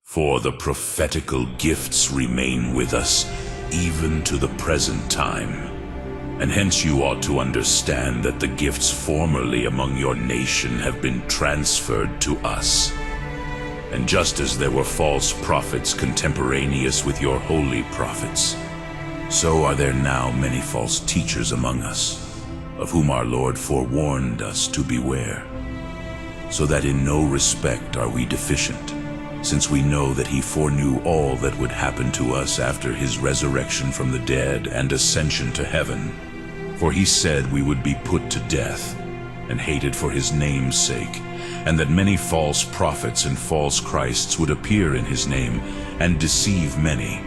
For the prophetical gifts remain with us, even to the present time. And hence you ought to understand that the gifts formerly among your nation have been transferred to us. And just as there were false prophets contemporaneous with your holy prophets, so are there now many false teachers among us, of whom our Lord forewarned us to beware. So that in no respect are we deficient, since we know that he foreknew all that would happen to us after his resurrection from the dead and ascension to heaven. For he said we would be put to death and hated for his name's sake, and that many false prophets and false Christs would appear in his name and deceive many.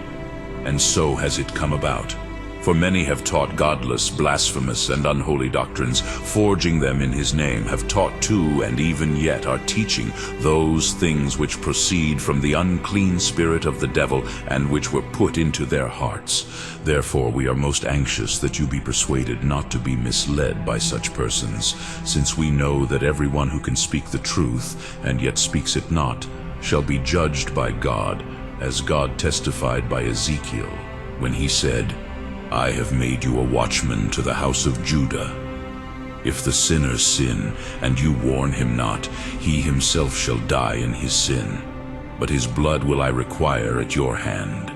And so has it come about. For many have taught godless, blasphemous, and unholy doctrines, forging them in his name, have taught too, and even yet are teaching those things which proceed from the unclean spirit of the devil, and which were put into their hearts. Therefore we are most anxious that you be persuaded not to be misled by such persons, since we know that everyone who can speak the truth, and yet speaks it not, shall be judged by God, as God testified by Ezekiel, when he said, I have made you a watchman to the house of Judah. If the sinner sin, and you warn him not, he himself shall die in his sin, but his blood will I require at your hand.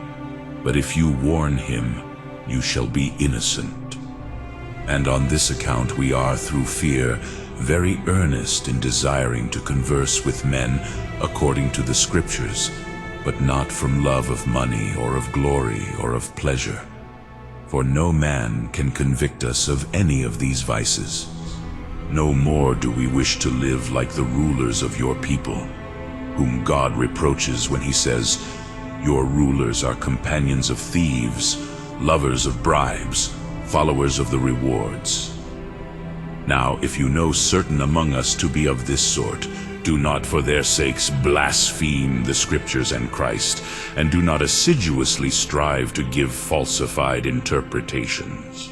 But if you warn him, you shall be innocent. And on this account we are, through fear, very earnest in desiring to converse with men according to the Scriptures, but not from love of money or of glory or of pleasure. For no man can convict us of any of these vices. No more do we wish to live like the rulers of your people, whom God reproaches when he says, your rulers are companions of thieves, lovers of bribes, followers of the rewards. Now, if you know certain among us to be of this sort, do not for their sakes blaspheme the Scriptures and Christ, and do not assiduously strive to give falsified interpretations.